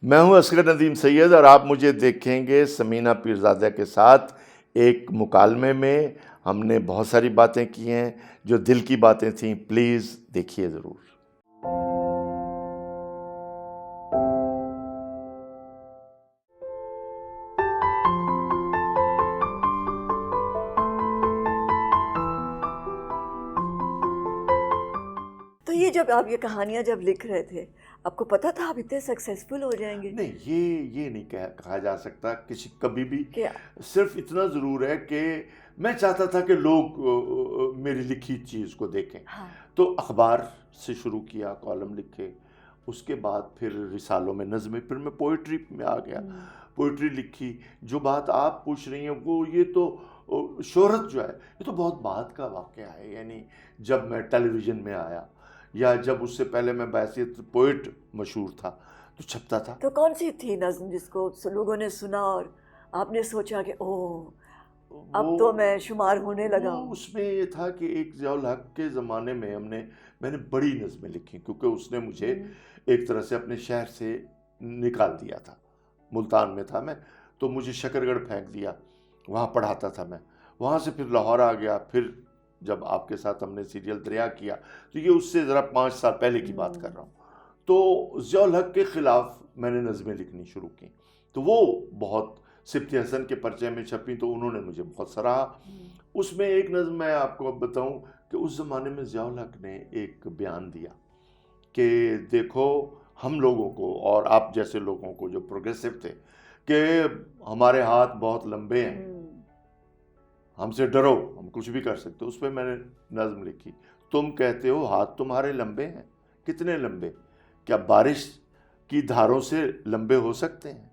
میں ہوں اصغر ندیم سید اور آپ مجھے دیکھیں گے سمینہ پیرزادہ کے ساتھ ایک مکالمے میں. ہم نے بہت ساری باتیں کی ہیں جو دل کی باتیں تھیں. پلیز دیکھیے ضرور. تو یہ جب آپ یہ کہانیاں جب لکھ رہے تھے آپ کو پتا تھا آپ اتنے سکسیسفل ہو جائیں گے؟ نہیں، یہ نہیں کہا جا سکتا کبھی بھی. کیا صرف اتنا ضرور ہے کہ میں چاہتا تھا کہ لوگ میری لکھی چیز کو دیکھیں. ہاں تو اخبار سے شروع کیا، کالم لکھے، اس کے بعد پھر رسالوں میں نظمیں، پھر میں پوئٹری میں آ گیا، پوئٹری لکھی. جو بات آپ پوچھ رہی ہیں وہ یہ تو شہرت جو ہے یہ تو بہت بعد کا واقعہ ہے. یعنی جب میں ٹیلی ویژن میں آیا یا جب اس سے پہلے میں بحیثیت پوئٹ مشہور تھا تو چھپتا تھا. تو کون سی تھی نظم جس کو لوگوں نے سنا اور آپ نے سوچا کہ اوہ اب تو میں شمار ہونے لگا ہوں؟ اس میں یہ تھا کہ ایک ضیاء الحق کے زمانے میں میں نے بڑی نظمیں لکھی کیونکہ اس نے مجھے ایک طرح سے اپنے شہر سے نکال دیا تھا. ملتان میں تھا میں، تو مجھے شکرگڑھ پھینک دیا، وہاں پڑھاتا تھا میں. وہاں سے پھر لاہور آ گیا. پھر جب آپ کے ساتھ ہم نے سیریل دریا کیا تو یہ اس سے ذرا 5 سال پہلے کی بات کر رہا ہوں. تو ضیاء الحق کے خلاف میں نے نظمیں لکھنی شروع کی تو وہ بہت سبتی حسن کے پرچے میں چھپی تو انہوں نے مجھے بہت سراہا. اس میں ایک نظم میں آپ کو اب بتاؤں کہ اس زمانے میں ضیاء الحق نے ایک بیان دیا کہ دیکھو ہم لوگوں کو اور آپ جیسے لوگوں کو جو پروگریسو تھے کہ ہمارے ہاتھ بہت لمبے ہیں، ہم سے ڈرو، ہم کچھ بھی کر سکتے. اس پہ میں نے نظم لکھی، تم کہتے ہو ہاتھ تمہارے لمبے ہیں، کتنے لمبے؟ کیا بارش کی دھاروں سے لمبے ہو سکتے ہیں؟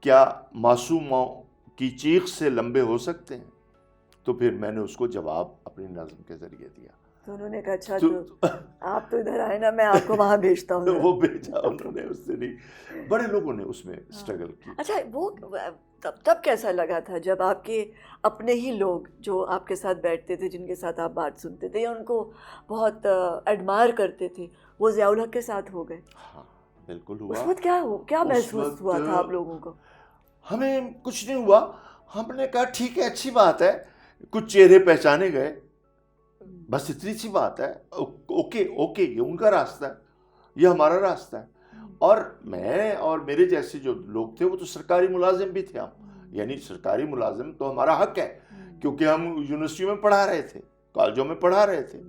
کیا معصوموں کی چیخ سے لمبے ہو سکتے ہیں؟ تو پھر میں نے اس کو جواب اپنی نظم کے ذریعے دیا. تو انہوں نے کہا اچھا تو آپ تو ادھر آئے نا، میں آپ کو وہاں بھیجتا ہوں. وہ بھیجا انہوں نے، اس سے نہیں، بڑے لوگوں نے اس میں اسٹرگل کی. اچھا وہ تب کیسا لگا تھا جب آپ کے اپنے ہی لوگ جو آپ کے ساتھ بیٹھتے تھے، جن کے ساتھ آپ بات سنتے تھے یا ان کو بہت ایڈمائر کرتے تھے، وہ ضیاء الحق کے ساتھ ہو گئے؟ ہاں بالکل ہوا. اس وقت کیا محسوس ہوا تھا آپ لوگوں کو؟ ہمیں کچھ نہیں ہوا. ہم نے کہا ٹھیک ہے، اچھی بات ہے، کچھ چہرے پہچانے گئے، بس اتنی سی بات ہے. اوکے یہ ان کا راستہ ہے، یہ ہمارا راستہ ہے. اور میں اور میرے جیسے جو لوگ تھے وہ تو سرکاری ملازم بھی تھے. ہم یعنی سرکاری ملازم تو ہمارا حق ہے کیونکہ ہم یونیورسٹیوں میں پڑھا رہے تھے، کالجوں میں پڑھا رہے تھے.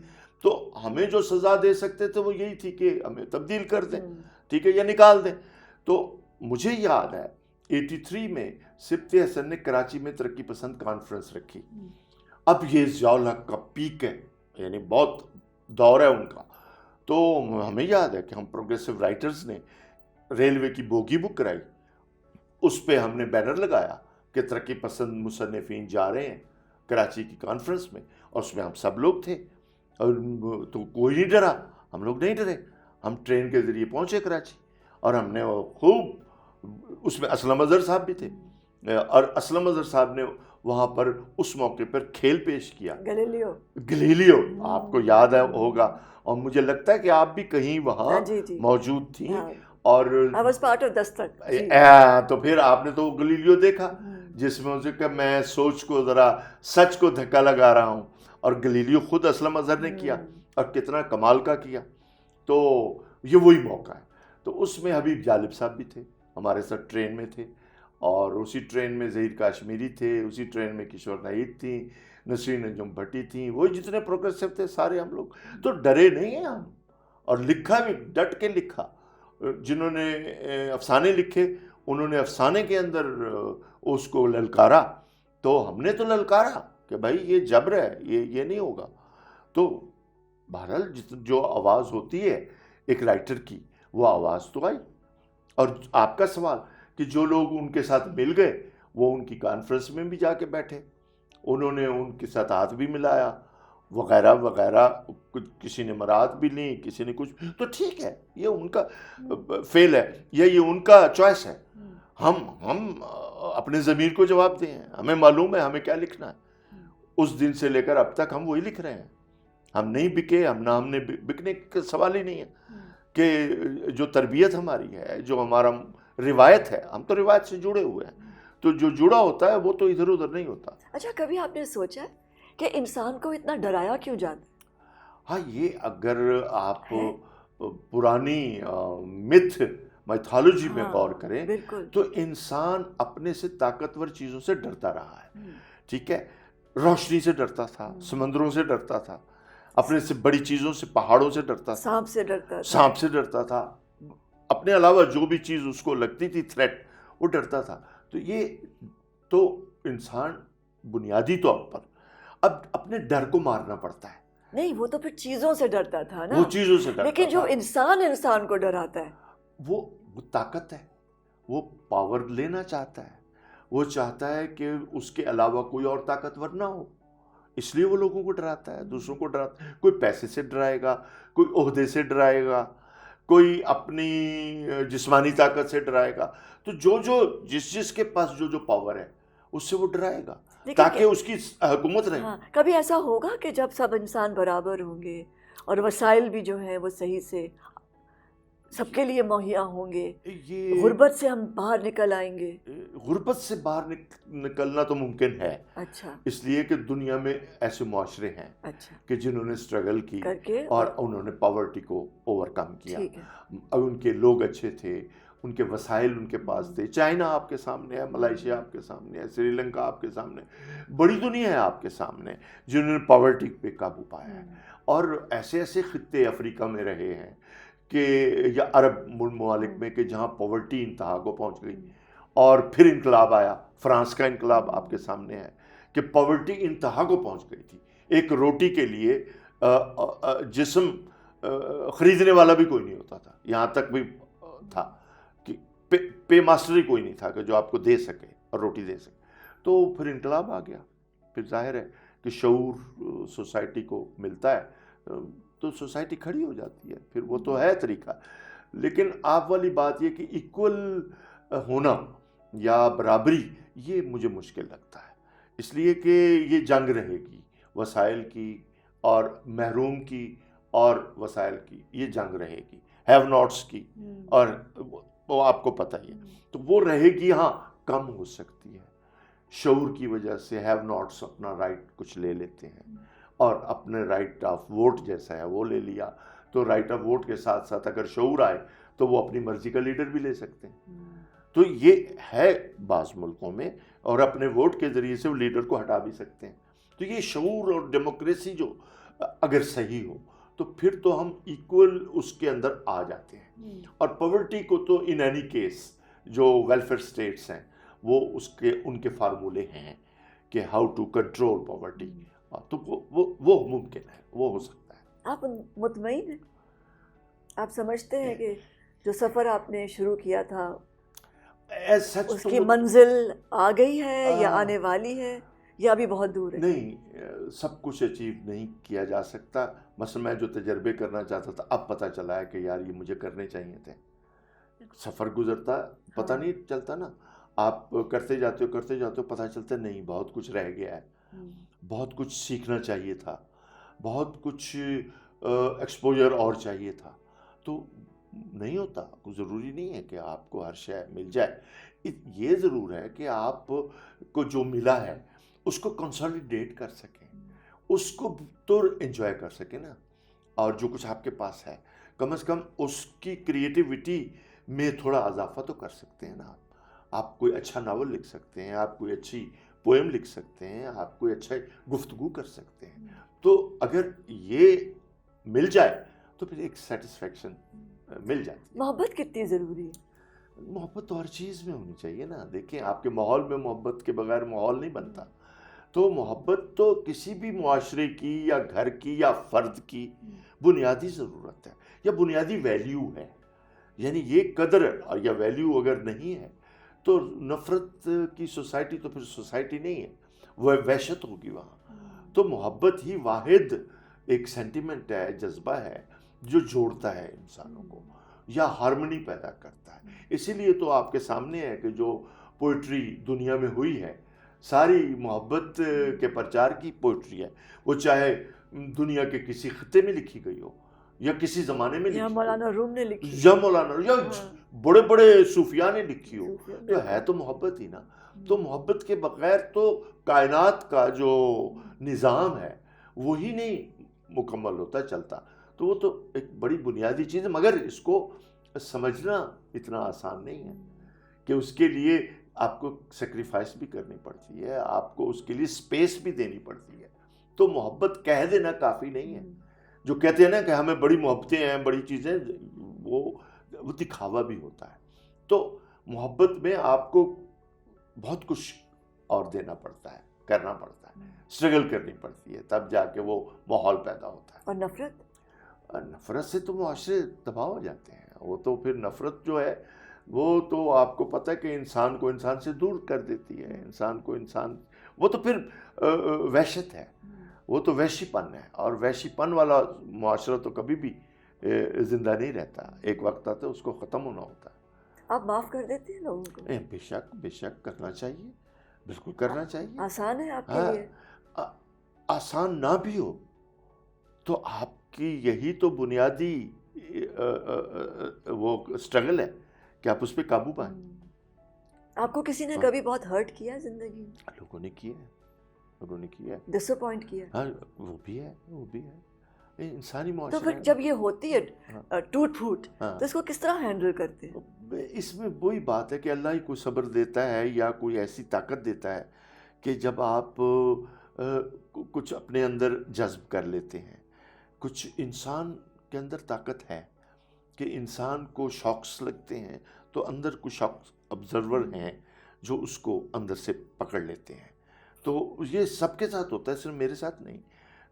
تو ہمیں جو سزا دے سکتے تھے وہ یہی تھی کہ ہمیں تبدیل کر دیں، ٹھیک ہے، یا نکال دیں. تو مجھے یاد ہے 83 میں سبتی حسن نے کراچی میں ترقی پسند کانفرنس رکھی. اب یہ ضیاء الحق کا پیک ہے، یعنی بہت دور ہے ان کا. تو ہمیں یاد ہے کہ ہم پروگریسو رائٹرز نے ریلوے کی بوگی بک کرائی، اس پہ ہم نے بینر لگایا کہ ترقی پسند مصنفین جا رہے ہیں کراچی کی کانفرنس میں، اور اس میں ہم سب لوگ تھے. اور تو کوئی نہیں ڈرا، ہم لوگ نہیں ڈرے. ہم ٹرین کے ذریعے پہنچے کراچی اور ہم نے خوب، اس میں اسلم اظہر صاحب بھی تھے، اور اسلم اظہر صاحب نے وہاں پر اس موقع پر کھیل پیش کیا، گلیلیو آپ کو یاد ہے ہوگا، اور مجھے لگتا ہے کہ آپ بھی کہیں وہاں موجود تھیں. اور تو پھر آپ نے تو گلیلیو دیکھا جس میں اسے کہ میں سوچ کو ذرا سچ کو دھکا لگا رہا ہوں، اور گلیلیو خود اسلم اظہر نے کیا اور کتنا کمال کا کیا. تو یہ وہی موقع ہے. تو اس میں حبیب جالب صاحب بھی تھے، ہمارے ساتھ ٹرین میں تھے، اور اسی ٹرین میں ظہیر کاشمیری تھے، اسی ٹرین میں کشور نعید تھیں، نسرین انجم بھٹی تھیں، وہی جتنے پروگریسو تھے سارے ہم لوگ. تو ڈرے نہیں ہیں ہم، اور لکھا بھی ڈٹ کے لکھا. جنہوں نے افسانے لکھے انہوں نے افسانے کے اندر اس کو للکارا، تو ہم نے تو للکارا کہ بھائی یہ جبر ہے، یہ نہیں ہوگا. تو بہرحال جو آواز ہوتی ہے ایک رائٹر کی، وہ آواز تو آئی. اور آپ کا سوال کہ جو لوگ ان کے ساتھ مل گئے وہ ان کی کانفرنس میں بھی جا کے بیٹھے، انہوں نے ان کے ساتھ ہاتھ بھی ملایا وغیرہ وغیرہ، کسی نے مراد بھی لیں، کسی نے کچھ. تو ٹھیک ہے، یہ ان کا فیل ہے یا یہ ان کا چوائس ہے. ہم اپنے ضمیر کو جواب دیں، ہمیں معلوم ہے ہمیں کیا لکھنا ہے. اس دن سے لے کر اب تک ہم وہی لکھ رہے ہیں. ہم نہیں بکے، ہم نے بکنے کا سوال ہی نہیں ہے. کہ جو تربیت ہماری ہے، جو ہمارا روایت ہے, ہم تو روایت سے جڑے ہوئے ہیں, تو جو جڑا ہوتا ہے وہ تو ادھر ادھر نہیں ہوتا. اچھا, کبھی آپ نے سوچا ہے کہ انسان کو اتنا ڈرایا کیوں جاتا ہے؟ ہاں, یہ اگر آپ ہے؟ پرانی میتھالوجی میں ہاں، غور کریں بالکل. تو انسان اپنے سے طاقتور چیزوں سے ڈرتا رہا ہے. ٹھیک ہے, روشنی سے ڈرتا تھا, سمندروں سے ڈرتا تھا, اپنے سے بڑی چیزوں سے, پہاڑوں سے ڈرتا تھا, سانپ سے ڈرتا تھا. سانپ سے ڈرتا تھا, اپنے علاوہ جو بھی چیز اس کو لگتی تھی تھریٹ, وہ ڈرتا تھا. تو یہ تو انسان بنیادی طور پر اب اپنے ڈر کو مارنا پڑتا ہے. نہیں, وہ تو پھر چیزوں سے ڈرتا تھا نا. وہ چیزوں سے ڈرتا لیکن جو تھا. انسان کو ڈراتا ہے, وہ طاقت ہے, وہ پاور لینا چاہتا ہے, وہ چاہتا ہے کہ اس کے علاوہ کوئی اور طاقتور نہ ہو, اس لیے وہ لوگوں کو ڈراتا ہے, دوسروں کو ڈراتا ہے. کوئی پیسے سے ڈرائے گا, کوئی عہدے سے ڈرائے گا, کوئی اپنی جسمانی طاقت سے ڈرائے گا. تو جس کے پاس جو پاور ہے اس سے وہ ڈرائے گا تاکہ اس کی حکومت رہے. ہاں, کبھی ایسا ہوگا کہ جب سب انسان برابر ہوں گے اور وسائل بھی جو ہیں وہ صحیح سے سب کے لیے مہیا ہوں گے, غربت سے ہم باہر نکل آئیں گے. غربت سے باہر نکلنا تو ممکن ہے. اچھا. اس لیے کہ دنیا میں ایسے معاشرے ہیں اچھا. کہ جنہوں نے اسٹرگل کی کر کے اور انہوں نے پاورٹی کو اوور کم کیا. ٹھیک ہے. اور ان کے لوگ اچھے تھے, ان کے وسائل ان کے پاس تھے. چائنا آپ کے سامنے ہے, ملائیشیا آپ کے سامنے ہے, سری لنکا آپ کے سامنے, بڑی دنیا ہے آپ کے سامنے جنہوں نے پاورٹی پہ قابو پایا ہے. اور ایسے خطے افریقہ میں رہے ہیں کہ یا عرب ممالک میں کہ جہاں پاورٹی انتہا کو پہنچ گئی, اور پھر انقلاب آیا. فرانس کا انقلاب آپ کے سامنے ہے کہ پاورٹی انتہا کو پہنچ گئی تھی. ایک روٹی کے لیے جسم خریدنے والا بھی کوئی نہیں ہوتا تھا. یہاں تک بھی تھا کہ پے ماسٹر ہی کوئی نہیں تھا کہ جو آپ کو دے سکے اور روٹی دے سکے. تو پھر انقلاب آ گیا. پھر ظاہر ہے کہ شعور سوسائٹی کو ملتا ہے تو سوسائٹی کھڑی ہو جاتی ہے. پھر وہ تو ہے طریقہ. لیکن آپ والی بات یہ کہ ایکول ہونا یا برابری, یہ مجھے مشکل لگتا ہے. اس لیے کہ یہ جنگ رہے گی وسائل کی اور محروم کی اور وسائل کی, یہ جنگ رہے گی ہیو ناٹس کی, اور وہ آپ کو پتہ ہی ہے. تو وہ رہے گی. ہاں, کم ہو سکتی ہے شعور کی وجہ سے. ہیو ناٹس اپنا رائٹ کچھ لے لیتے ہیں اور اپنے رائٹ آف ووٹ جیسا ہے وہ لے لیا. تو رائٹ آف ووٹ کے ساتھ ساتھ اگر شعور آئے تو وہ اپنی مرضی کا لیڈر بھی لے سکتے ہیں. تو یہ ہے بعض ملکوں میں, اور اپنے ووٹ کے ذریعے سے وہ لیڈر کو ہٹا بھی سکتے ہیں. تو یہ شعور اور ڈیموکریسی جو اگر صحیح ہو تو پھر تو ہم ایکول اس کے اندر آ جاتے ہیں. اور پاورٹی کو تو ان اینی کیس جو ویلفیئر اسٹیٹس ہیں وہ ان کے فارمولے ہیں کہ ہاؤ ٹو کنٹرول پاورٹی. تو وہ ممکن ہے, وہ ہو سکتا ہے. آپ مطمئن ہیں؟ آپ سمجھتے ہیں کہ جو سفر آپ نے شروع کیا تھا اس کی منزل آ گئی ہے یا آنے والی ہے یا ابھی بہت دور ہے؟ نہیں, سب کچھ اچیو نہیں کیا جا سکتا. مثلا میں جو تجربے کرنا چاہتا تھا اب پتہ چلا ہے کہ یار یہ مجھے کرنے چاہیے تھے. سفر گزرتا پتہ نہیں چلتا نا, آپ کرتے جاتے ہو پتہ چلتا نہیں بہت کچھ رہ گیا ہے, بہت کچھ سیکھنا چاہیے تھا, بہت کچھ ایکسپوجر اور چاہیے تھا. تو نہیں ہوتا. ضروری نہیں ہے کہ آپ کو ہر شے مل جائے. یہ ضرور ہے کہ آپ کو جو ملا ہے اس کو کنسالیڈیٹ کر سکیں, اس کو تو انجوائے کر سکیں نا. اور جو کچھ آپ کے پاس ہے کم از کم اس کی کریٹیوٹی میں تھوڑا اضافہ تو کر سکتے ہیں نا. آپ کوئی اچھا ناول لکھ سکتے ہیں, آپ کوئی اچھی پوئم لکھ سکتے ہیں, آپ کوئی اچھا گفتگو کر سکتے ہیں. تو اگر یہ مل جائے تو پھر ایک سیٹسفیکشن مل جاتی ہے. محبت کتنی ضروری ہے؟ محبت تو ہر چیز میں ہونی چاہیے نا. دیکھیں آپ کے ماحول میں محبت کے بغیر ماحول نہیں بنتا. تو محبت تو کسی بھی معاشرے کی یا گھر کی یا فرد کی بنیادی ضرورت ہے یا بنیادی ویلیو ہے. یعنی یہ قدر یا ویلیو اگر نہیں ہے تو نفرت کی سوسائٹی تو پھر سوسائٹی نہیں ہے, وہ وحشت ہوگی وہاں. تو محبت ہی واحد ایک سینٹیمنٹ ہے, جذبہ ہے جو جوڑتا ہے انسانوں کو یا ہارمنی پیدا کرتا ہے. اسی لیے تو آپ کے سامنے ہے کہ جو پوئٹری دنیا میں ہوئی ہے ساری محبت کے پرچار کی پوئٹری ہے. وہ چاہے دنیا کے کسی خطے میں لکھی گئی ہو یا کسی زمانے میں یا لکھی مولانا روم نے لکھی, یا مولانا یا بڑے بڑے صوفیاء نے لکھی ہو، صوفیاء، تو بالکل۔ ہے تو محبت ہی نا. تو محبت کے بغیر تو کائنات کا جو نظام ہے وہی نہیں مکمل ہوتا چلتا. تو وہ تو ایک بڑی بنیادی چیز ہے، مگر اس کو سمجھنا اتنا آسان نہیں ہے کہ اس کے لیے آپ کو سیکریفائس بھی کرنی پڑتی ہے، آپ کو اس کے لیے سپیس بھی دینی پڑتی ہے. تو محبت کہہ دینا کافی نہیں ہے. جو کہتے ہیں نا کہ ہمیں بڑی محبتیں ہیں، بڑی چیزیں، وہ دکھاوا بھی ہوتا ہے. تو محبت میں آپ کو بہت کچھ اور دینا پڑتا ہے، کرنا پڑتا ہے، اسٹرگل کرنی پڑتی ہے، تب جا کے وہ ماحول پیدا ہوتا ہے. اور نفرت، نفرت سے تو معاشرے تباہ ہو جاتے ہیں. وہ تو پھر نفرت جو ہے وہ تو آپ کو پتہ ہے کہ انسان کو انسان سے دور کر دیتی ہے، انسان کو انسان، وہ تو پھر وحشت ہے، وہ تو وحشی پن ہے. اور وحشی پن والا معاشرہ تو کبھی بھی زندہ نہیں رہتا. ایک وقت آتا ہے اس کو ختم ہونا ہوتا ہے. آپ معاف کر دیتے ہیں لوگوں کو؟ بے شک، بے شک کرنا چاہیے، بالکل کرنا چاہیے. آسان ہے آپ کے ہاں، لیے؟ آسان نہ بھی ہو تو آپ کی یہی تو بنیادی وہ اسٹرگل ہے کہ آپ اس پہ قابو پائیں. آپ کو کسی نے کبھی بہت ہرٹ کیا زندگی میں؟ لوگوں نے کیا ہے، لوگوں نے کیا ہے. ڈس اپوائنٹ کیا؟ ہاں، وہ بھی ہے، وہ بھی ہے. انسانی تو معاشرہ پھر ہے. جب یہ ہوتی ہے ٹوٹ پھوٹ، ہاں، تو اس کو کس طرح ہینڈل کرتے ہیں؟ اس میں وہی بات ہے کہ اللہ ہی کوئی صبر دیتا ہے یا کوئی ایسی طاقت دیتا ہے کہ جب آپ کچھ اپنے اندر جذب کر لیتے ہیں. کچھ انسان کے اندر طاقت ہے کہ انسان کو شاکس لگتے ہیں تو اندر کچھ شاکس آبزرور ہیں جو اس کو اندر سے پکڑ لیتے ہیں. تو یہ سب کے ساتھ ہوتا ہے، صرف میرے ساتھ نہیں.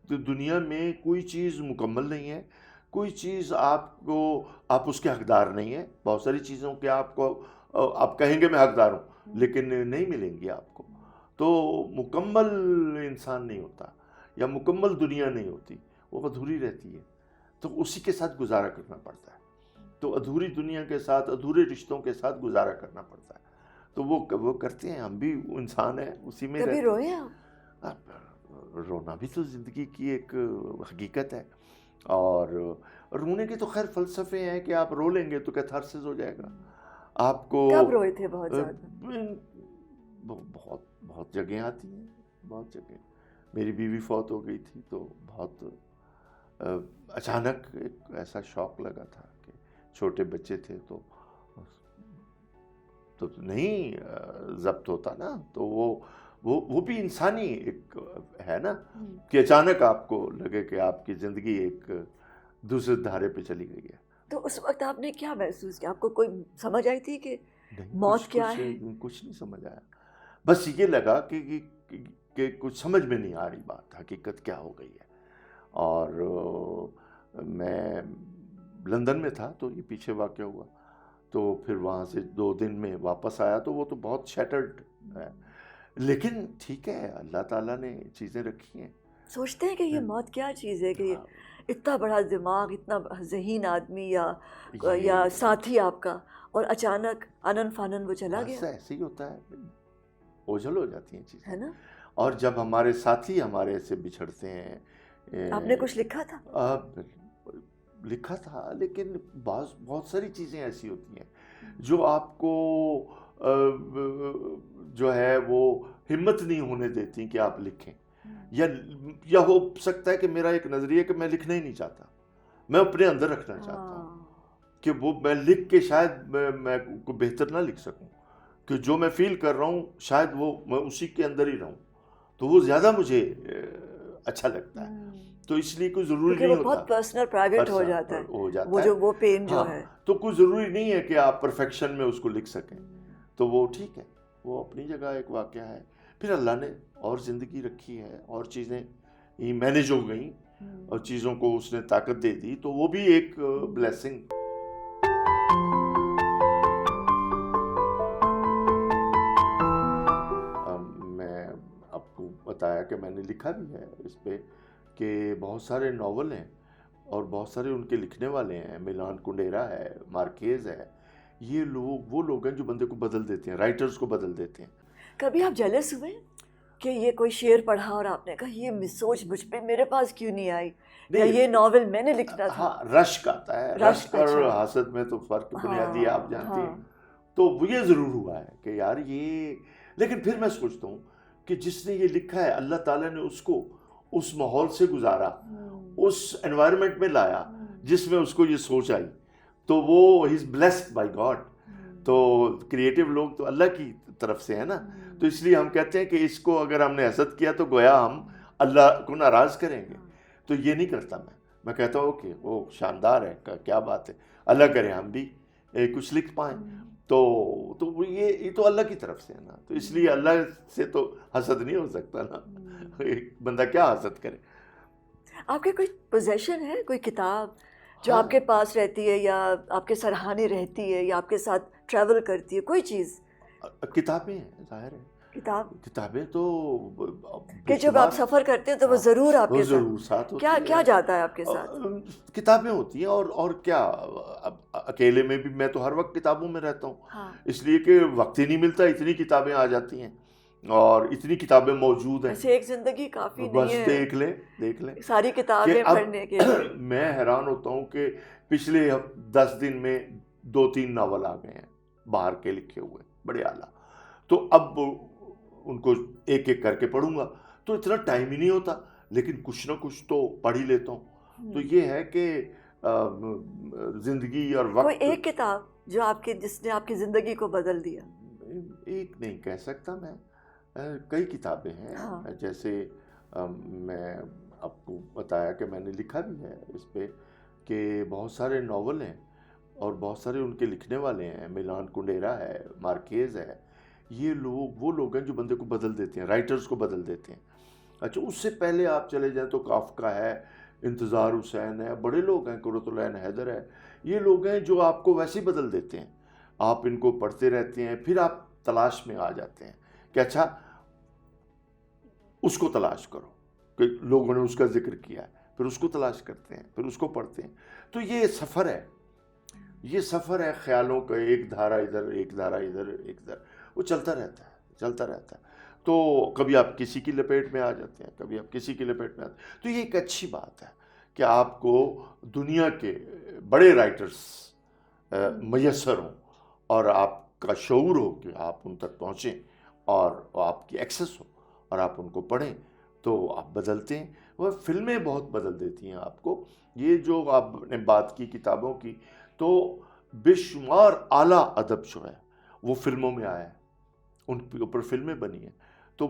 تو دنیا میں کوئی چیز مکمل نہیں ہے، کوئی چیز آپ اس کے حقدار نہیں ہیں. بہت ساری چیزوں کے آپ کہیں گے میں حقدار ہوں، لیکن نہیں ملیں گی آپ کو. تو مکمل انسان نہیں ہوتا یا مکمل دنیا نہیں ہوتی، وہ ادھوری رہتی ہے. تو اسی کے ساتھ گزارا کرنا پڑتا ہے. تو ادھوری دنیا کے ساتھ، ادھورے رشتوں کے ساتھ گزارا کرنا پڑتا ہے. تو وہ کرتے ہیں. ہم بھی انسان ہیں، اسی میں کبھی رہتے روئے ہیں. آپ؟ رونا بھی تو زندگی کی ایک حقیقت ہے. اور رونے کے تو خیر فلسفے ہیں کہ آپ رو لیں گے تو کیتھارسس ہو جائے گا. آپ کو کب روئے تھے بہت زیادہ؟ بہت بہت جگہیں آتی ہیں، بہت جگہیں. میری بیوی فوت ہو گئی تھی تو بہت اچانک ایک ایسا شوق لگا تھا کہ چھوٹے بچے تھے تو نہیں ضبط ہوتا نا. تو وہ بھی انسانی ایک ہے نا کہ اچانک آپ کو لگے کہ آپ کی زندگی ایک دوسرے دھارے پہ چلی گئی ہے. تو اس وقت آپ نے کیا محسوس کیا؟ آپ کو کوئی سمجھ آئی تھی کہ نہیں، موت کیا ہے؟ کچھ نہیں سمجھ آیا. بس یہ لگا کہ کچھ سمجھ میں نہیں آ رہی بات، حقیقت کیا ہو گئی ہے. اور میں لندن میں تھا تو یہ پیچھے واقع ہوا. تو پھر وہاں سے 2 دن میں واپس آیا تو وہ تو بہت شیٹرڈ ہے. لیکن ٹھیک ہے، اللہ تعالیٰ نے چیزیں رکھی ہیں. سوچتے ہیں کہ یہ موت کیا چیز ہے کہ اتنا بڑا دماغ، اتنا ذہین آدمی یا ساتھی آپ کا، اور اچانک آنن فانن وہ چلا گیا. ایسے ہی ہوتا ہے، اوجھل ہو جاتی ہیں چیزیں. ہے نا؟ اور جب ہمارے ساتھی ہمارے سے بچھڑتے ہیں. آپ نے کچھ لکھا تھا؟ لکھا تھا، لیکن بہت ساری چیزیں ایسی ہوتی ہیں جو آپ کو جو ہے وہ ہمت نہیں ہونے دیتی کہ آپ لکھیں. یا ہو سکتا ہے کہ میرا ایک نظریہ کہ میں لکھنا ہی نہیں چاہتا، میں اپنے اندر رکھنا چاہتا ہوں کہ وہ میں لکھ کے شاید میں کو بہتر نہ لکھ سکوں، کہ جو میں فیل کر رہا ہوں شاید وہ میں اسی کے اندر ہی رہوں، تو وہ زیادہ مجھے اچھا لگتا ہے. تو اس لیے کوئی ضروری نہیں ہوتا، بہت پرسنل پرائیویٹ ہو جاتا ہے وہ پین جو ہے. تو کوئی ضروری نہیں ہے کہ آپ پرفیکشن میں اس کو لکھ سکیں. تو وہ ٹھیک ہے، وہ اپنی جگہ ایک واقعہ ہے. پھر اللہ نے اور زندگی رکھی ہے، اور چیزیں مینیج ہو گئیں، اور چیزوں کو اس نے طاقت دے دی، تو وہ بھی ایک بلیسنگ. میں آپ کو بتایا کہ میں نے لکھا بھی ہے اس پہ کہ بہت سارے ناول ہیں اور بہت سارے ان کے لکھنے والے ہیں. میلان کنڈیرا ہے، مارکیز ہے. وہ لوگ ہیں جو بندے کو بدل دیتے ہیں، رائٹرز کو بدل دیتے ہیں. کبھی آپ جیلس ہوئے؟ کہ یہ کوئی شعر پڑھا اور آپ نے کہا یہ سوچ مجھ پہ میرے پاس کیوں نہیں آئی, یا یہ ناول میں نے لکھنا تھا؟ ہاں رشک آتا ہے, رشک اور حسد میں تو فرق بنیادی آپ جانتی ہیں. تو یہ ضرور ہوا ہے کہ یار یہ, لیکن پھر میں سوچتا ہوں کہ جس نے یہ لکھا ہے اللہ تعالیٰ نے اس کو اس ماحول سے گزارا, اس انوائرمنٹ میں لایا جس میں اس کو یہ سوچ آئی, تو وہ ہی از بلیسڈ بائی گاڈ. تو کریٹو لوگ تو اللہ کی طرف سے ہے نا, تو اس لیے ہم کہتے ہیں کہ اس کو اگر ہم نے حسد کیا تو گویا ہم اللہ کو ناراض کریں گے. تو یہ نہیں کرتا میں کہتا ہوں کہ وہ شاندار ہے, کیا بات ہے, اللہ کرے ہم بھی کچھ لکھ پائیں. تو یہ تو اللہ کی طرف سے ہے نا, تو اس لیے اللہ سے تو حسد نہیں ہو سکتا نا, ایک بندہ کیا حسد کرے. آپ کے کوئی پوزیشن ہے, کوئی کتاب جو آپ کے پاس رہتی ہے یا آپ کے سرہانے رہتی ہے یا آپ کے ساتھ ٹریول کرتی ہے, کوئی چیز؟ کتابیں ہیں, ظاہر ہے کتابیں تو کہ جب آپ سفر کرتے ہیں تو وہ ضرور آپ کے ساتھ کیا کیا جاتا ہے آپ کے ساتھ؟ کتابیں ہوتی ہیں اور کیا, اکیلے میں بھی میں تو ہر وقت کتابوں میں رہتا ہوں, اس لیے کہ وقت ہی نہیں ملتا, اتنی کتابیں آ جاتی ہیں اور اتنی کتابیں موجود ہیں. ایک زندگی کافی بس نہیں ہے دیکھ لیں ساری کتابیں پڑھنے کے لیے. میں حیران ہوتا ہوں کہ پچھلے 10 دن میں 2-3 ناول آ گئے ہیں باہر کے لکھے ہوئے, بڑے اعلیٰ. تو اب ان کو ایک ایک کر کے پڑھوں گا تو اتنا ٹائم ہی نہیں ہوتا, لیکن کچھ نہ کچھ تو پڑھ ہی لیتا ہوں. تو یہ ہے کہ زندگی اور وقت. کوئی ایک کتاب جو جس نے آپ کی زندگی کو بدل دیا؟ ایک نہیں کہہ سکتا میں, کئی کتابیں ہیں. جیسے میں آپ کو بتایا کہ میں نے لکھا بھی ہے اس پہ کہ بہت سارے ناول ہیں اور بہت سارے ان کے لکھنے والے ہیں, میلان کنڈیرا ہے, مارکیز ہے, یہ وہ لوگ ہیں جو بندے کو بدل دیتے ہیں, رائٹرز کو بدل دیتے ہیں. اچھا اس سے پہلے آپ چلے جائیں تو کافکا ہے, انتظار حسین ہے, بڑے لوگ ہیں, قرۃ العین حیدر ہے. یہ لوگ ہیں جو آپ کو ویسے ہی بدل دیتے ہیں, آپ ان کو پڑھتے رہتے ہیں, پھر آپ تلاش میں آ جاتے ہیں کہ اچھا اس کو تلاش کرو, کہ لوگوں نے اس کا ذکر کیا ہے, پھر اس کو تلاش کرتے ہیں, پھر اس کو پڑھتے ہیں. تو یہ سفر ہے خیالوں کا, ایک دھارا ادھر, ایک دھارا ادھر, ایک دھارا, وہ چلتا رہتا ہے. تو کبھی آپ کسی کی لپیٹ میں آ جاتے ہیں, کبھی آپ کسی کی لپیٹ میں آتے ہیں. تو یہ ایک اچھی بات ہے کہ آپ کو دنیا کے بڑے رائٹرز میسر ہوں اور آپ کا شعور ہو کہ آپ ان تک پہنچیں اور آپ کی ایکسس ہو اور آپ ان کو پڑھیں, تو آپ بدلتے ہیں. وہ فلمیں بہت بدل دیتی ہیں آپ کو. یہ جو آپ نے بات کی کتابوں کی, تو بے شمار اعلیٰ ادب جو ہے وہ فلموں میں آیا ہے, ان کے اوپر فلمیں بنی ہیں. تو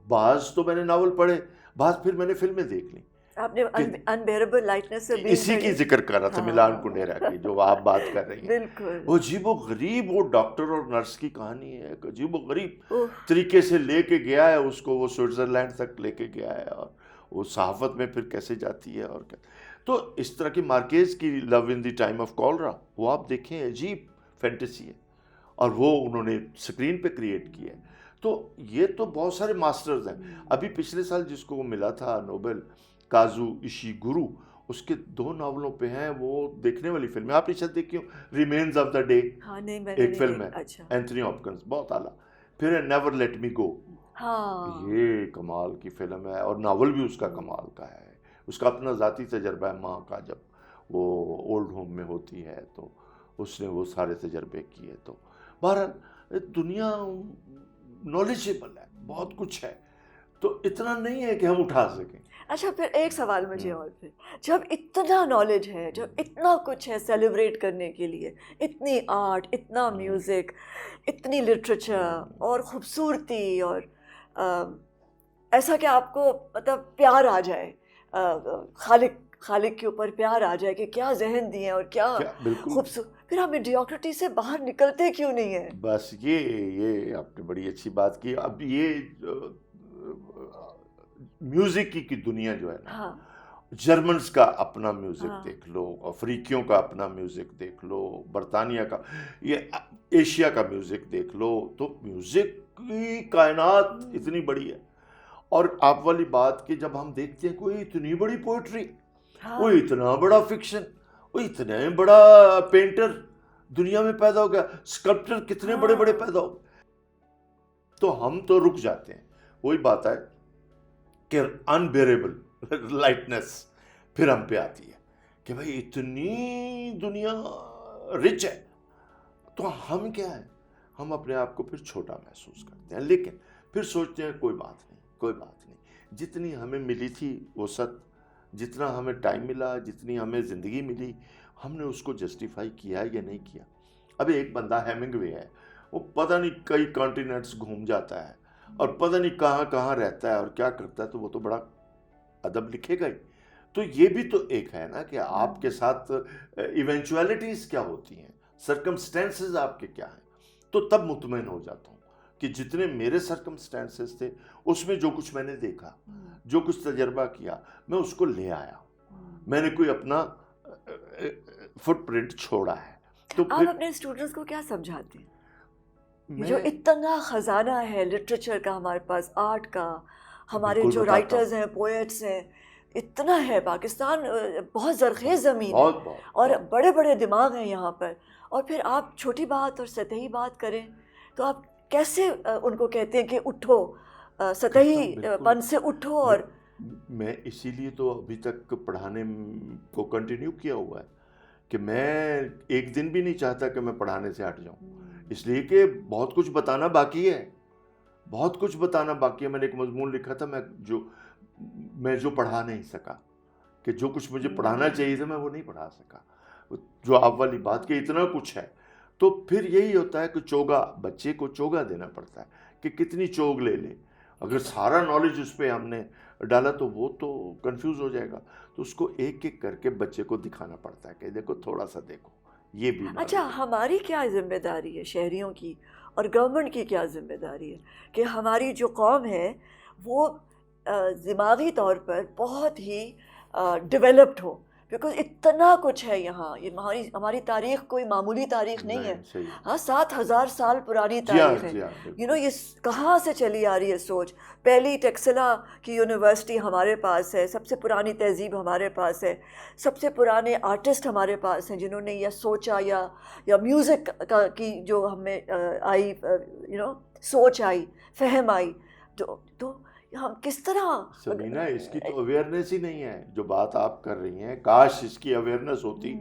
بعض تو میں نے ناول پڑھے, بعض پھر میں نے فلمیں دیکھ لیں. آپ نے انبیئربل لائٹنس سے اسی کی ذکر کر رہا تھا, میلان کنڈیرا کی جو آپ بات کر رہی ہیں. بالکل وہ عجیب و غریب, وہ ڈاکٹر اور نرس کی کہانی ہے, ایک عجیب و غریب طریقے سے لے کے گیا ہے اس کو, وہ سوئٹزرلینڈ تک لے کے گیا ہے, اور وہ صحافت میں پھر کیسے جاتی ہے اور کیا. تو اس طرح کی مارکیز کی لو ان دی ٹائم آف کالرا, وہ آپ دیکھیں عجیب فینٹیسی ہے, اور وہ انہوں نے اسکرین پہ کریٹ کی ہے. تو یہ تو بہت سارے ماسٹرز ہیں. ابھی پچھلے سال جس کو وہ ملا تھا نوبل, کازو ایشیگورو, اس کے 2 ناولوں پہ ہیں, وہ دیکھنے والی فلم ہے. آپ نے شاید دیکھی ہو, ریمینز آف دا ڈے, ایک فلم ہے, اینتھنی ہاپکنس, بہت اعلیٰ. پھر ہے نیور لیٹ می گو, یہ کمال کی فلم ہے, اور ناول بھی اس کا کمال کا ہے. اس کا اپنا ذاتی تجربہ ہے ماں کا, جب وہ اولڈ ہوم میں ہوتی ہے تو اس نے وہ سارے تجربے کیے. تو بہرحال دنیا نالجیبل ہے, بہت کچھ ہے, تو اتنا نہیں ہے کہ ہم اٹھا سکیں. اچھا پھر ایک سوال مجھے اور, پھر جب اتنا نالج ہے, جب اتنا کچھ ہے سیلیبریٹ کرنے کے لیے, اتنی آرٹ, اتنا میوزک, اتنی لٹریچر اور خوبصورتی, اور ایسا کہ آپ کو مطلب پیار آ جائے, خالق کے اوپر پیار آ جائے کہ کیا ذہن دیے اور کیا خوبصورت, پھر آپ میڈیوکریٹی سے باہر نکلتے کیوں نہیں ہیں؟ بس یہ آپ نے بڑی اچھی بات کی. اب یہ میوزک کی دنیا جو ہے نا, جرمنز کا اپنا میوزک دیکھ لو, افریقیوں کا اپنا میوزک دیکھ لو, برطانیہ کا, یہ ایشیا کا میوزک دیکھ لو, تو میوزک کی کائنات اتنی بڑی ہے. اور آپ والی بات کہ جب ہم دیکھتے ہیں کوئی اتنی بڑی پوئٹری, کوئی اتنا بڑا فکشن, کوئی اتنا بڑا پینٹر دنیا میں پیدا ہو گیا, اسکلپٹر کتنے بڑے بڑے پیدا ہو, تو ہم تو رک جاتے ہیں. وہی بات ہے کہ انبیریبل لائٹنس پھر ہم پہ آتی ہے کہ بھائی اتنی دنیا رچ ہے تو ہم کیا ہے، ہم اپنے آپ کو پھر چھوٹا محسوس کرتے ہیں، لیکن پھر سوچتے ہیں کوئی بات نہیں، کوئی بات نہیں، جتنی ہمیں ملی تھی وسعت، جتنا ہمیں ٹائم ملا، جتنی ہمیں زندگی ملی، ہم نے اس کو جسٹیفائی کیا یا نہیں کیا۔ ابھی ایک بندہ ہیمنگ وے ہے، وہ پتہ نہیں کئی کانٹیننٹس گھوم جاتا ہے اور پتہ نہیں کہاں کہاں رہتا ہے اور کیا کرتا ہے، تو وہ تو بڑا ادب لکھے گا ہی۔ تو یہ بھی تو ایک ہے نا کہ آپ کے ساتھ ایونچویلٹیز کیا ہوتی ہیں، سرکمسٹینسز آپ کے کیا ہیں، تو تب مطمئن ہو جاتا ہوں کہ جتنے میرے سرکمسٹینسز تھے اس میں جو کچھ میں نے دیکھا، جو کچھ تجربہ کیا، میں اس کو لے آیا، میں نے کوئی اپنا فٹ پرنٹ چھوڑا ہے۔ تو آپ پھر اپنے اسٹوڈنٹس کو کیا سمجھاتے ہیں؟ میں جو اتنا خزانہ ہے لٹریچر کا ہمارے پاس، آرٹ کا، ہمارے بالکل جو بتاتا رائٹرز ہوں، ہیں، پوئٹس ہیں، اتنا ہے پاکستان، بہت زرخیز زمین ہے بہت بہت اور بہت۔ بڑے بڑے دماغ ہیں یہاں پر، اور پھر آپ چھوٹی بات اور سطحی بات کریں تو آپ کیسے ان کو کہتے ہیں کہ اٹھو، کہتا سطحی ہوں بالکل، پن سے اٹھو؟ اور میں اسی لیے تو ابھی تک پڑھانے کو کنٹینیو کیا ہوا ہے کہ میں ایک دن بھی نہیں چاہتا کہ میں پڑھانے سے ہٹ جاؤں، اس لیے کہ بہت کچھ بتانا باقی ہے، بہت کچھ بتانا باقی ہے۔ میں نے ایک مضمون لکھا تھا میں جو پڑھا نہیں سکا، کہ جو کچھ مجھے پڑھانا چاہیے تھا میں وہ نہیں پڑھا سکا، جو آپ والی بات کہ اتنا کچھ ہے۔ تو پھر یہی ہوتا ہے کہ چوگا، بچے کو چوگا دینا پڑتا ہے کہ کتنی چوگ لے لے۔ اگر سارا نالج اس پہ ہم نے ڈالا تو وہ تو کنفیوز ہو جائے گا، تو اس کو ایک ایک کر کے بچے کو دکھانا پڑتا ہے کہ دیکھو تھوڑا سا دیکھو، یہ بھی knowledge اچھا، ہے۔ ہماری کیا ذمہ داری ہے شہریوں کی، اور گورنمنٹ کی کیا ذمہ داری ہے کہ ہماری جو قوم ہے وہ دماغی طور پر بہت ہی ڈیولپڈ ہو، بیکاز اتنا کچھ ہے یہاں، یہ ہماری تاریخ کوئی معمولی تاریخ نہیں ہے، صحیح۔ ہاں 7,000 سال پرانی جی ہاں، تاریخ ہے۔ جی ہاں، یہ کہاں سے چلی آ رہی ہے سوچ؟ پہلی ٹیکسلا کی یونیورسٹی ہمارے پاس ہے، سب سے پرانی تہذیب ہمارے پاس ہے، سب سے پرانے آرٹسٹ ہمارے پاس ہیں جنہوں نے یہ سوچا، یا میوزک کی جو ہمیں آئی، سوچ آئی، فہم آئی، تو ہم کس طرح سمینا اس کی تو اویئرنیس ہی نہیں ہے، جو بات آپ کر رہی ہیں۔ کاش اس کی اویئرنیس ہوتی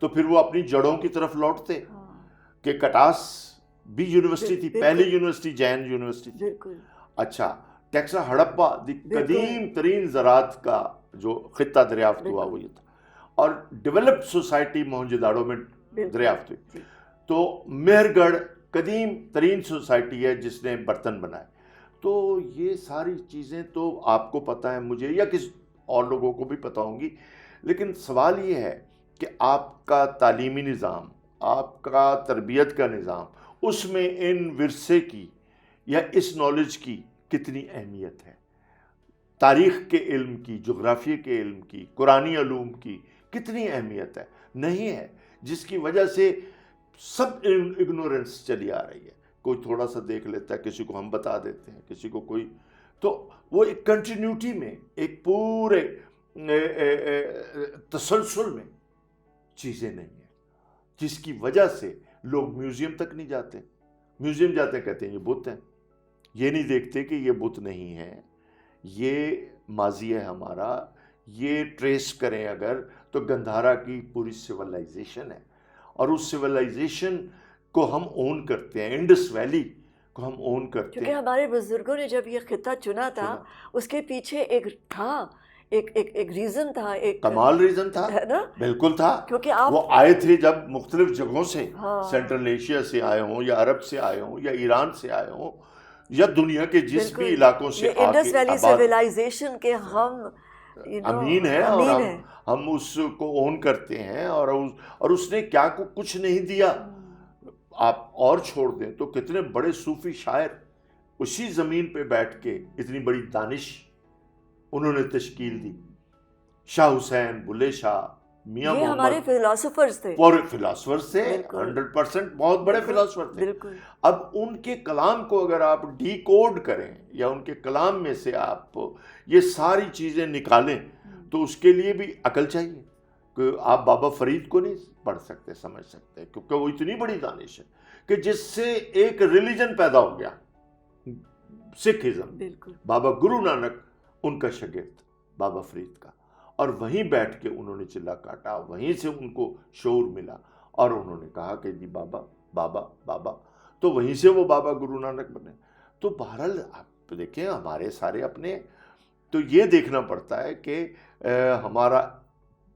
تو پھر وہ اپنی جڑوں کی طرف لوٹتے، کہ کٹاس بھی یونیورسٹی تھی، پہلی یونیورسٹی جین یونیورسٹی تھی۔ بالکل اچھا، ٹیکسا ہڑپا قدیم ترین زراعت کا جو خطہ دریافت ہوا وہ یہ تھا، اور ڈیولپڈ سوسائٹی موہنجو داڑو میں دریافت ہوئی۔ تو مہر گڑھ قدیم ترین سوسائٹی ہے جس نے برتن بنائے۔ تو یہ ساری چیزیں تو آپ کو پتہ ہے، مجھے یا کس اور لوگوں کو بھی پتہ ہوں گی، لیکن سوال یہ ہے کہ آپ کا تعلیمی نظام، آپ کا تربیت کا نظام، اس میں ان ورثے کی یا اس نالج کی کتنی اہمیت ہے، تاریخ کے علم کی، جغرافیے کے علم کی، قرآنی علوم کی کتنی اہمیت ہے؟ نہیں ہے، جس کی وجہ سے سب اگنورنس چلی آ رہی ہے۔ کوئی تھوڑا سا دیکھ لیتا ہے، کسی کو ہم بتا دیتے ہیں، کسی کو کوئی، تو وہ ایک کنٹینیوٹی میں، ایک پورے تسلسل میں چیزیں نہیں ہیں، جس کی وجہ سے لوگ میوزیم تک نہیں جاتے۔ میوزیم جاتے ہیں، کہتے ہیں یہ بت ہیں، یہ نہیں دیکھتے کہ یہ بت نہیں ہے، یہ ماضی ہے ہمارا۔ یہ ٹریس کریں اگر تو گندھارا کی پوری سویلائزیشن ہے، اور اس سویلائزیشن کو ہم اون کرتے ہیں، انڈس ویلی کو ہم اون کرتے کیونکہ ہیں۔ ہمارے بزرگوں نے جب یہ خطہ چنا تھا، اس کے پیچھے ایک تھا، ایک ریزن تھا، ایک کمال ریزن تھا، ہے نا، بالکل تھا۔ کیونکہ آپ وہ آئے تھے جب مختلف جگہوں سے، سینٹرل ایشیا سے آئے ہوں، یا عرب سے آئے ہوں، یا ایران سے آئے ہوں، یا دنیا کے جس بھی علاقوں سے یہ انڈس ویلی آباد، سویلائزیشن کے ہم امین ہیں، اور ہم اس کو اون کرتے ہیں، اور اس نے کیا کو کچھ نہیں دیا۔ آپ اور چھوڑ دیں تو کتنے بڑے صوفی شاعر اسی زمین پہ بیٹھ کے اتنی بڑی دانش انہوں نے تشکیل دی۔ شاہ حسین، بلے شاہ، میاں یہ محمد، ہمارے فلاسفرز تھے، پورے فلاسفرز تھے، 100% بہت بڑے فلاسفر تھے۔ اب ان کے کلام کو اگر آپ ڈی کوڈ کریں، یا ان کے کلام میں سے آپ یہ ساری چیزیں نکالیں، تو اس کے لیے بھی عقل چاہیے، کہ آپ بابا فرید کو نہیں پڑھ سکتے، سمجھ سکتے، کیونکہ وہ اتنی بڑی دانش ہے کہ جس سے ایک ریلیجن پیدا ہو گیا، سکھزم، بالکل بابا گرو نانک ان کا شاگرد بابا فرید کا، اور وہیں بیٹھ کے انہوں نے چلا کاٹا، وہیں سے ان کو شعور ملا اور انہوں نے کہا کہ جی بابا بابا بابا، تو وہیں سے وہ بابا گرو نانک بنے۔ تو بہرحال آپ دیکھیں ہمارے سارے اپنے، تو یہ دیکھنا پڑتا ہے کہ ہمارا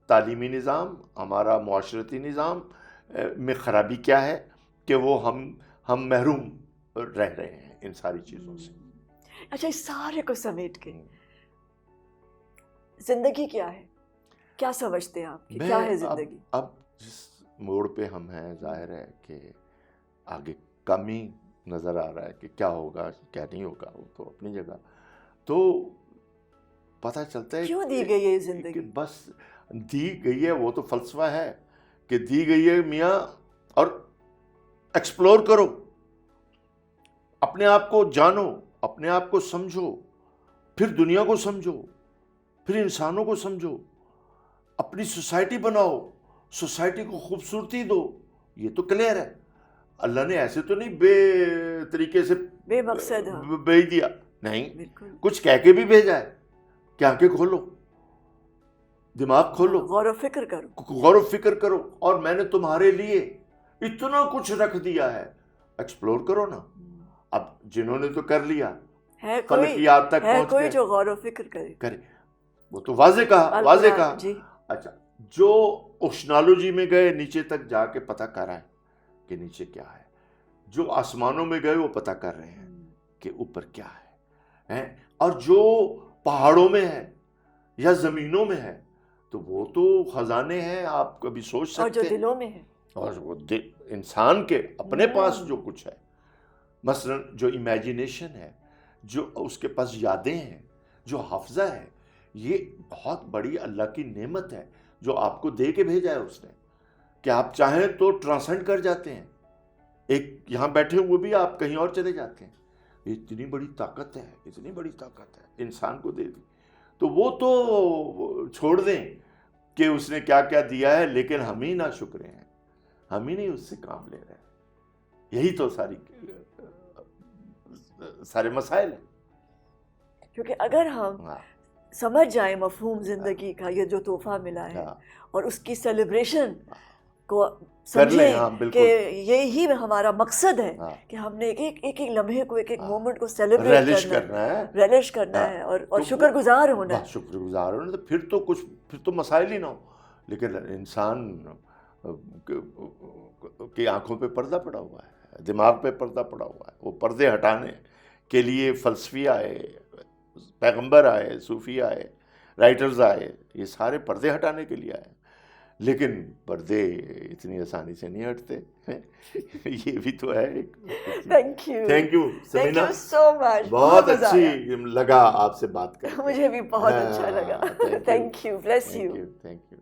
تعلیمی نظام، ہمارا معاشرتی نظام میں خرابی کیا ہے کہ وہ ہم محروم رہ رہے ہیں ان ساری چیزوں سے۔ اچھا، اس سارے کو سمیٹ کے زندگی کیا ہے، کیا سمجھتے ہیں آپ کہ کیا ہے زندگی؟ اب جس موڑ پہ ہم ہیں، ظاہر ہے کہ آگے کم ہی نظر آ رہا ہے کہ کیا ہوگا کیا نہیں ہوگا، وہ تو اپنی جگہ، تو پتہ چلتا ہے کیوں دی گئی ہے یہ زندگی؟ کہ بس دی گئی ہے، وہ تو فلسفہ ہے کہ دی گئی ہے میاں، اور ایکسپلور کرو، اپنے آپ کو جانو، اپنے آپ کو سمجھو، پھر دنیا کو سمجھو، پھر انسانوں کو سمجھو، اپنی سوسائٹی بناؤ، سوسائٹی کو خوبصورتی دو۔ یہ تو کلیئر ہے، اللہ نے ایسے تو نہیں بے طریقے سے بے مقصد بھیج دیا، نہیں، بالکل کچھ کہہ کے بھی بھیجا ہے کہ آنکھیں کھولو، دماغ کھولو، غور و فکر کرو، غور و فکر کرو، اور میں نے تمہارے لیے اتنا کچھ رکھ دیا ہے، ایکسپلور کرو نا۔ اب جنہوں نے تو کر لیا، ہے فلکیات تک پہنچ کوئی گئے، جو غور و فکر کرے وہ تو واضح کہا، واضح کہا۔ جی اچھا، جو اوشنالوجی میں گئے نیچے تک جا کے پتہ کر رہے ہیں کہ نیچے کیا ہے، جو آسمانوں میں گئے وہ پتہ کر رہے ہیں کہ اوپر کیا ہے، اور جو پہاڑوں میں ہے یا زمینوں میں ہے تو وہ تو خزانے ہیں، آپ کبھی سوچ سکتے ہیں، اور جو دلوں میں ہے، اور وہ انسان کے اپنے پاس جو کچھ ہے، مثلا جو امیجینیشن ہے، جو اس کے پاس یادیں ہیں، جو حافظہ ہے، یہ بہت بڑی اللہ کی نعمت ہے جو آپ کو دے کے بھیجا ہے اس نے، کہ آپ چاہیں تو ٹرانسینڈ کر جاتے ہیں، ایک یہاں بیٹھے ہوئے بھی آپ کہیں اور چلے جاتے ہیں۔ اتنی بڑی طاقت ہے، اتنی بڑی طاقت ہے انسان کو دے دی، تو وہ تو چھوڑ دیں کہ اس نے کیا کیا دیا ہے، لیکن ہم ہی نہ شکرے ہیں، ہم ہی نہیں اس سے کام لے رہے ہیں۔ یہی تو سارے مسائل ہیں۔ کیونکہ اگر ہم سمجھ جائیں مفہوم زندگی کا، یہ جو تحفہ ملا ہے، اور اس کی سیلیبریشن کو سمجھیں کہ یہی ہمارا مقصد ہے کہ ہم نے ایک ایک لمحے کو، ایک ایک مومنٹ کو سیلیبریٹ ریلش کرنا ہے اور شکر گزار ہونا ہے۔ شکر گزار ہونا، تو پھر تو مسائل ہی نہ ہو۔ لیکن انسان کی آنکھوں پہ پردہ پڑا ہوا ہے، دماغ پہ پردہ پڑا ہوا ہے، وہ پردے ہٹانے کے لیے فلسفی آئے، پیغمبر آئے، صوفی آئے، رائٹرز آئے، یہ سارے پردے ہٹانے کے لیے آئے، لیکن پردے اتنی آسانی سے نہیں ہٹتے، یہ بھی تو ہے۔ تھینک یو سمینا، سو مچ، بہت اچھی لگا آپ سے بات کر کے، مجھے بھی بہت اچھا لگا۔ Thank you, bless you. Thank you.